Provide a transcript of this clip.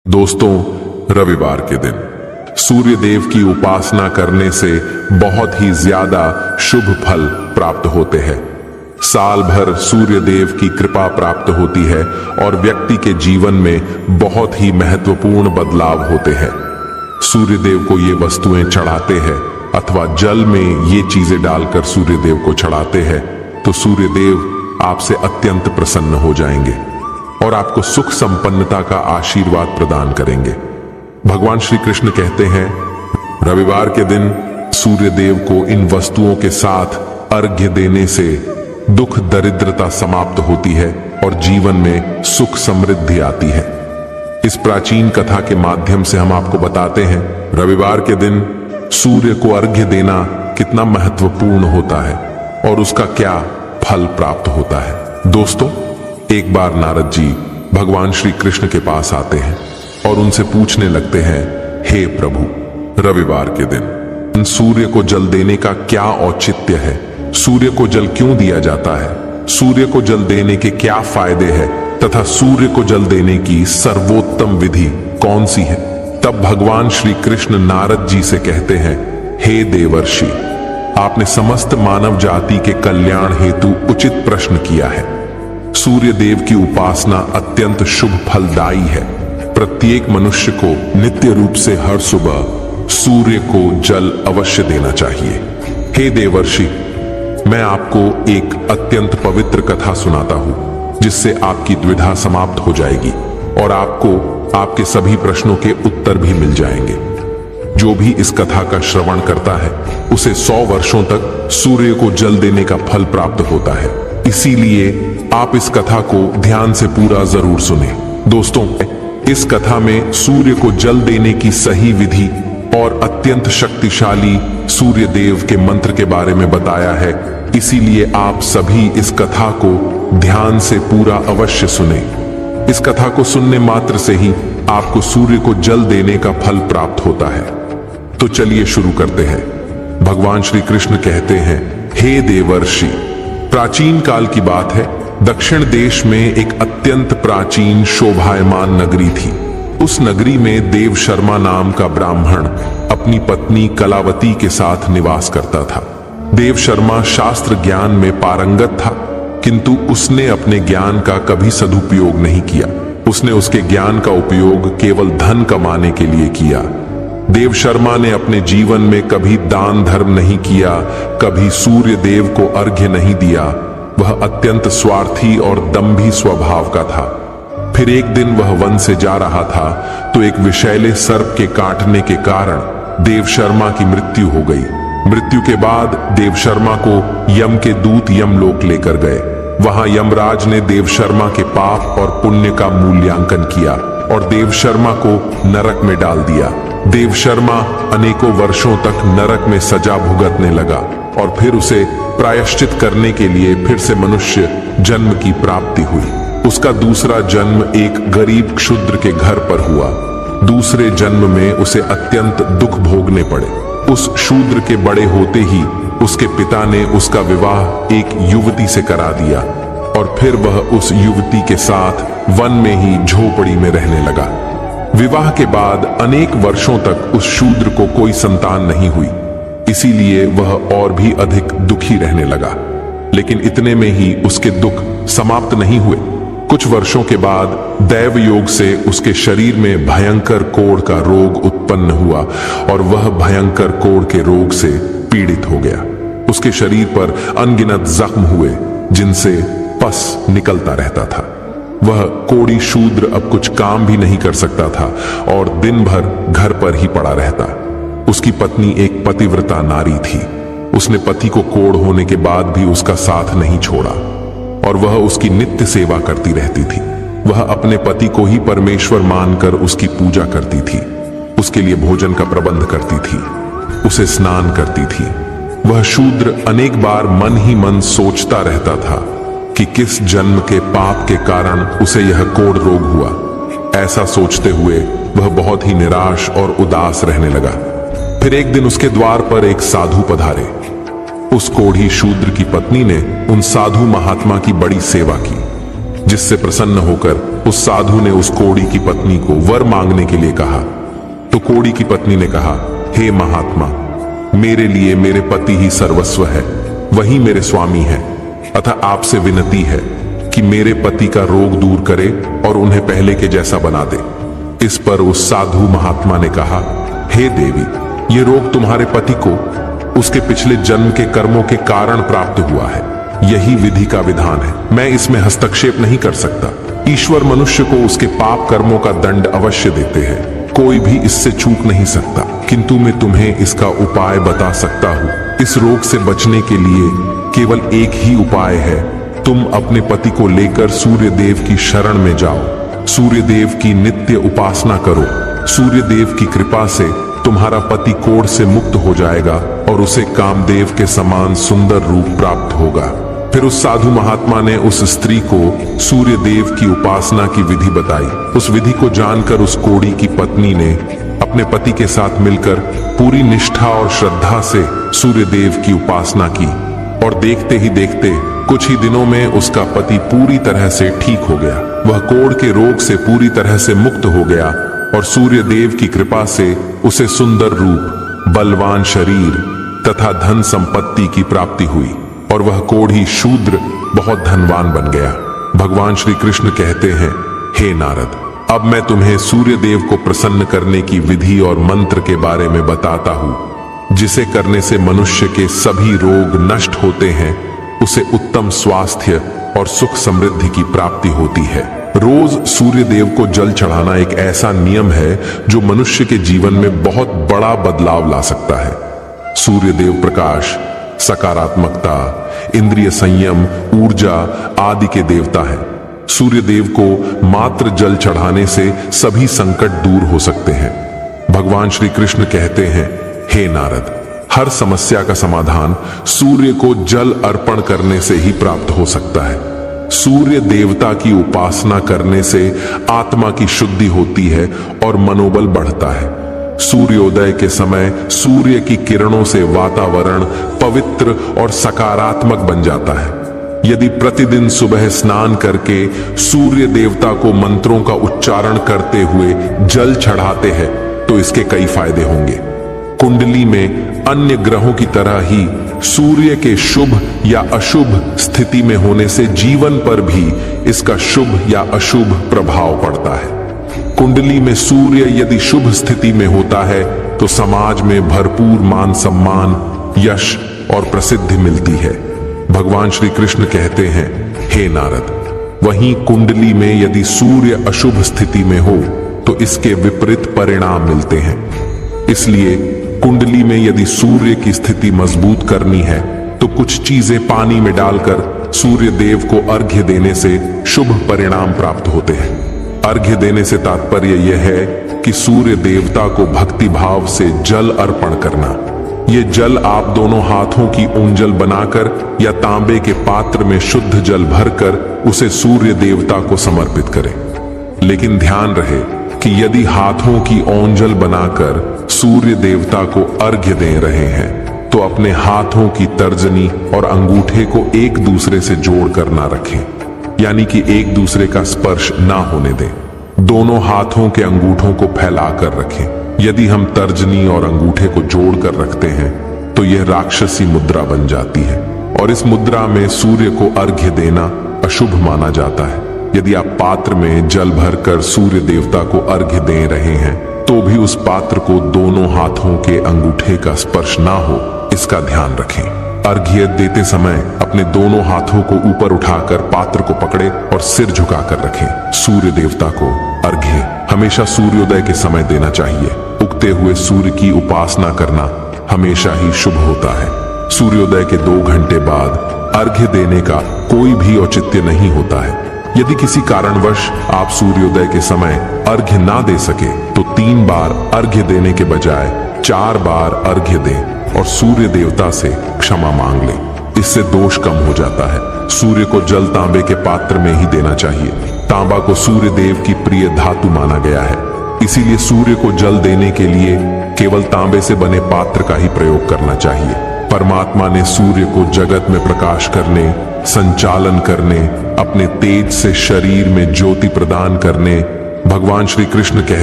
दोस्तों, रविवार के दिन सूर्य देव की उपासना करने से बहुत ही ज्यादा शुभ फल प्राप्त होते हैं। साल भर सूर्य देव की कृपा प्राप्त होती है और व्यक्ति के जीवन में बहुत ही महत्वपूर्ण बदलाव होते हैं। सूर्य देव को ये वस्तुएं चढ़ाते हैं अथवा जल में ये चीजें डालकर सूर्य देव को चढ़ाते हैं तो सूर्य देव आपसे अत्यंत प्रसन्न हो जाएंगे और आपको सुख संपन्नता का आशीर्वाद प्रदान करेंगे। भगवान श्री कृष्ण कहते हैं, रविवार के दिन सूर्य देव को इन वस्तुओं के साथ अर्घ्य देने से दुख दरिद्रता समाप्त होती है और जीवन में सुख समृद्धि आती है। इस प्राचीन कथा के माध्यम से हम आपको बताते हैं रविवार के दिन सूर्य को अर्घ्य देना कितना महत्वपूर्ण होता है और उसका क्या फल प्राप्त होता है। दोस्तों, एक बार नारद जी भगवान श्री कृष्ण के पास आते हैं और उनसे पूछने लगते हैं, हे प्रभु, रविवार के दिन सूर्य को जल देने का क्या औचित्य है? सूर्य को जल क्यों दिया जाता है? सूर्य को जल देने के क्या फायदे हैं तथा सूर्य को जल देने की सर्वोत्तम विधि कौन सी है? तब भगवान श्री कृष्ण नारद जी से कहते हैं, हे देवर्षि, आपने समस्त मानव जाति के कल्याण हेतु उचित प्रश्न किया है। सूर्य देव की उपासना अत्यंत शुभ फलदायी है। प्रत्येक मनुष्य को नित्य रूप से हर सुबह सूर्य को जल अवश्य देना चाहिए। हे देवर्षि, मैं आपको एक अत्यंत पवित्र कथा सुनाता हूं जिससे आपकी द्विधा समाप्त हो जाएगी और आपको आपके सभी प्रश्नों के उत्तर भी मिल जाएंगे। जो भी इस कथा का श्रवण करता है उसे 100 वर्षों तक सूर्य को जल देने का फल प्राप्त होता है। इसीलिए आप इस कथा को ध्यान से पूरा जरूर सुने। दोस्तों, इस कथा में सूर्य को जल देने की सही विधि और अत्यंत शक्तिशाली सूर्य देव के मंत्र के बारे में बताया है। इसीलिए आप सभी इस कथा को ध्यान से पूरा अवश्य सुने। इस कथा को सुनने मात्र से ही आपको सूर्य को जल देने का फल प्राप्त होता है। तो चलिए शुरू करते हैं। भगवान श्री कृष्ण कहते हैं, हे देवर्षि, प्राचीन काल की बात है। दक्षिण देश में एक अत्यंत प्राचीन शोभायमान नगरी थी। उस नगरी में देव शर्मा नाम का ब्राह्मण अपनी पत्नी कलावती के साथ निवास करता था। देव शर्मा शास्त्र ज्ञान में पारंगत था, किंतु उसने अपने ज्ञान का कभी सदुपयोग नहीं किया। उसने उसके ज्ञान का उपयोग केवल धन कमाने के लिए किया। देव शर्मा ने अपने जीवन में कभी दान धर्म नहीं किया, कभी सूर्य देव को अर्घ्य नहीं दिया। वह अत्यंत स्वार्थी और दंभी स्वभाव का था। फिर एक दिन वह वन से जा रहा था तो एक विषैले सर्प के काटने के कारण देव शर्मा की मृत्यु हो गई। मृत्यु के बाद देव शर्मा को यम के दूत यमलोक लेकर गए। वहां यमराज ने देव शर्मा के पाप और पुण्य का मूल्यांकन किया और देव शर्मा को नरक में डाल दिया। देव शर्मा अनेकों वर्षों तक नरक में सजा भुगतने लगा और फिर उसे प्रायश्चित करने के लिए फिर से मनुष्य जन्म की प्राप्ति हुई। उसका दूसरा जन्म एक गरीब क्षुद्र के घर पर हुआ। दूसरे जन्म में उसे अत्यंत दुख भोगने पड़े। उस शूद्र के बड़े होते ही उसके पिता ने उसका विवाह एक युवती से करा दिया और फिर वह उस युवती के साथ वन में ही झोपड़ी में रहने लगा। विवाह के बाद अनेक वर्षों तक उस शूद्र को कोई संतान नहीं हुई। इसीलिए वह और भी अधिक दुखी रहने लगा। लेकिन इतने में ही उसके दुख समाप्त नहीं हुए। कुछ वर्षों के बाद दैव योग से उसके शरीर में भयंकर कोढ़ का रोग उत्पन्न हुआ और वह भयंकर कोढ़ के रोग से पीड़ित हो गया। उसके शरीर पर अनगिनत जख्म हुए जिनसे पस निकलता रहता था। वह कोढ़ी शूद्र अब कुछ काम भी नहीं कर सकता था और दिन भर घर पर ही पड़ा रहता। उसकी पत्नी एक पतिव्रता नारी थी। उसने पति को कोढ़ होने के बाद भी उसका साथ नहीं छोड़ा और वह उसकी नित्य सेवा करती रहती थी। वह अपने पति को ही परमेश्वर मानकर उसकी पूजा करती थी, उसके लिए भोजन का प्रबंध करती थी, उसे स्नान करती थी। वह शूद्र अनेक बार मन ही मन सोचता रहता था कि किस जन्म के पाप के कारण उसे यह कोढ़ रोग हुआ। ऐसा सोचते हुए वह बहुत ही निराश और उदास रहने लगा। फिर एक दिन उसके द्वार पर एक साधु पधारे। उस कोढ़ी शूद्र की पत्नी ने उन साधु महात्मा की बड़ी सेवा की, जिससे प्रसन्न होकर उस साधु ने उस कोड़ी की पत्नी को वर मांगने के लिए कहा। तो कोड़ी की पत्नी ने कहा, हे महात्मा, मेरे लिए मेरे पति ही सर्वस्व है, वही मेरे स्वामी है। अतः आपसे विनती है कि मेरे पति का रोग दूर करे और उन्हें पहले के जैसा बना दे। इस पर उस साधु महात्मा ने कहा, हे देवी, ये रोग तुम्हारे पति को उसके पिछले जन्म के कर्मों के कारण प्राप्त हुआ है। यही विधि का विधान है, मैं इसमें हस्तक्षेप नहीं कर सकता। ईश्वर मनुष्य को उसके पाप कर्मों का दंड अवश्य देते हैं, कोई भी इससे चूक नहीं सकता। किंतु मैं तुम्हें इसका उपाय बता सकता हूँ। इस रोग से बचने के लिए केवल एक ही उपाय है, तुम अपने पति को लेकर सूर्य देव की शरण में जाओ, सूर्य देव की नित्य उपासना करो। सूर्य देव की कृपा से तुम्हारा पति कोढ़ से मुक्त हो जाएगा और उसे कामदेव के समान सुंदर रूप प्राप्त होगा। फिर उस साधु महात्मा ने उस स्त्री को सूर्य देव की उपासना की विधि बताई। उस विधि को जानकर उस कोड़ी की पत्नी ने अपने पति के साथ मिलकर पूरी निष्ठा और श्रद्धा से सूर्य देव की उपासना की और देखते ही देखते कुछ ही दिनों में उसका पति पूरी तरह से ठीक हो गया। वह कोढ़ के रोग से पूरी तरह से मुक्त हो गया और सूर्य देव की कृपा से उसे सुंदर रूप, बलवान शरीर तथा धन संपत्ति की प्राप्ति हुई और वह कोढ़ी शूद्र बहुत धनवान बन गया। भगवान श्री कृष्ण कहते हैं, हे नारद, अब मैं तुम्हें सूर्य देव को प्रसन्न करने की विधि और मंत्र के बारे में बताता हूँ, जिसे करने से मनुष्य के सभी रोग नष्ट होते हैं, उसे उत्तम स्वास्थ्य और सुख समृद्धि की प्राप्ति होती है। रोज सूर्य देव को जल चढ़ाना एक ऐसा नियम है जो मनुष्य के जीवन में बहुत बड़ा बदलाव ला सकता है। सूर्य देव प्रकाश, सकारात्मकता, इंद्रिय संयम, ऊर्जा आदि के देवता हैं। सूर्य देव को मात्र जल चढ़ाने से सभी संकट दूर हो सकते हैं। भगवान श्री कृष्ण कहते हैं, हे नारद, हर समस्या का समाधान सूर्य को जल अर्पण करने से ही प्राप्त हो सकता है। सूर्य देवता की उपासना करने से आत्मा की शुद्धि होती है और मनोबल बढ़ता है। सूर्योदय के समय सूर्य की किरणों से वातावरण पवित्र और सकारात्मक बन जाता है। यदि प्रतिदिन सुबह स्नान करके सूर्य देवता को मंत्रों का उच्चारण करते हुए जल चढ़ाते हैं तो इसके कई फायदे होंगे। कुंडली में अन्य ग्रहों की तरह ही सूर्य के शुभ या अशुभ स्थिति में होने से जीवन पर भी इसका शुभ या अशुभ प्रभाव पड़ता है। कुंडली में सूर्य यदि शुभ स्थिति में होता है तो समाज में भरपूर मान सम्मान, यश और प्रसिद्धि मिलती है। भगवान श्री कृष्ण कहते हैं, हे नारद, वहीं कुंडली में यदि सूर्य अशुभ स्थिति में हो तो इसके विपरीत परिणाम मिलते हैं। इसलिए कुंडली में यदि सूर्य की स्थिति मजबूत करनी है तो कुछ चीजें पानी में डालकर सूर्य देव को अर्घ्य देने से शुभ परिणाम प्राप्त होते हैं। अर्घ्य देने से तात्पर्य यह है कि सूर्य देवता को भक्ति भाव से जल अर्पण करना। यह जल आप दोनों हाथों की ओंजल बनाकर या तांबे के पात्र में शुद्ध जल भरकर उसे सूर्य देवता को समर्पित करें। लेकिन ध्यान रहे कि यदि हाथों की ओंजल बनाकर सूर्य देवता को अर्घ्य दे रहे हैं तो अपने हाथों की तर्जनी और अंगूठे को एक दूसरे से जोड़कर ना रखें, यानी कि एक दूसरे का स्पर्श ना होने दें। दोनों हाथों के अंगूठों को फैलाकर रखें। यदि हम तर्जनी और अंगूठे को जोड़कर रखते हैं तो यह राक्षसी मुद्रा बन जाती है और इस मुद्रा में सूर्य को अर्घ्य देना अशुभ माना जाता है। यदि आप पात्र में जल भरकर सूर्य देवता को अर्घ्य दे रहे हैं तो भी उस पात्र को दोनों हाथों के अंगूठे का स्पर्श ना हो, इसका ध्यान रखें। अर्घ्य देते समय अपने दोनों हाथों को ऊपर उठाकर पात्र को पकड़े और सिर झुकाकर रखें। सूर्य देवता को अर्घ्य हमेशा सूर्योदय के समय देना चाहिए। उगते हुए सूर्य की उपासना करना हमेशा ही शुभ होता है। सूर्योदय के 2 घंटे बाद अर्घ्य देने का कोई भी औचित्य नहीं होता है। यदि किसी कारणवश आप सूर्योदय के समय अर्घ्य ना दे सके तो 3 बार अर्घ्य देने के बजाय 4 बार अर्घ्य दें और सूर्य देवता से क्षमा मांग लें। इससे दोष कम हो जाता है। सूर्य को जल तांबे के पात्र में ही देना चाहिए। तांबा को सूर्य देव की प्रिय धातु माना गया है, इसीलिए सूर्य को जल देने के लिए केवल तांबे से बने पात्र का ही प्रयोग करना चाहिए। परमात्मा ने सूर्य को जगत में प्रकाश करने, संचालन करने अपने तेज से शरीर में ज्योति प्रदान करने भगवान श्री कृष्ण कहते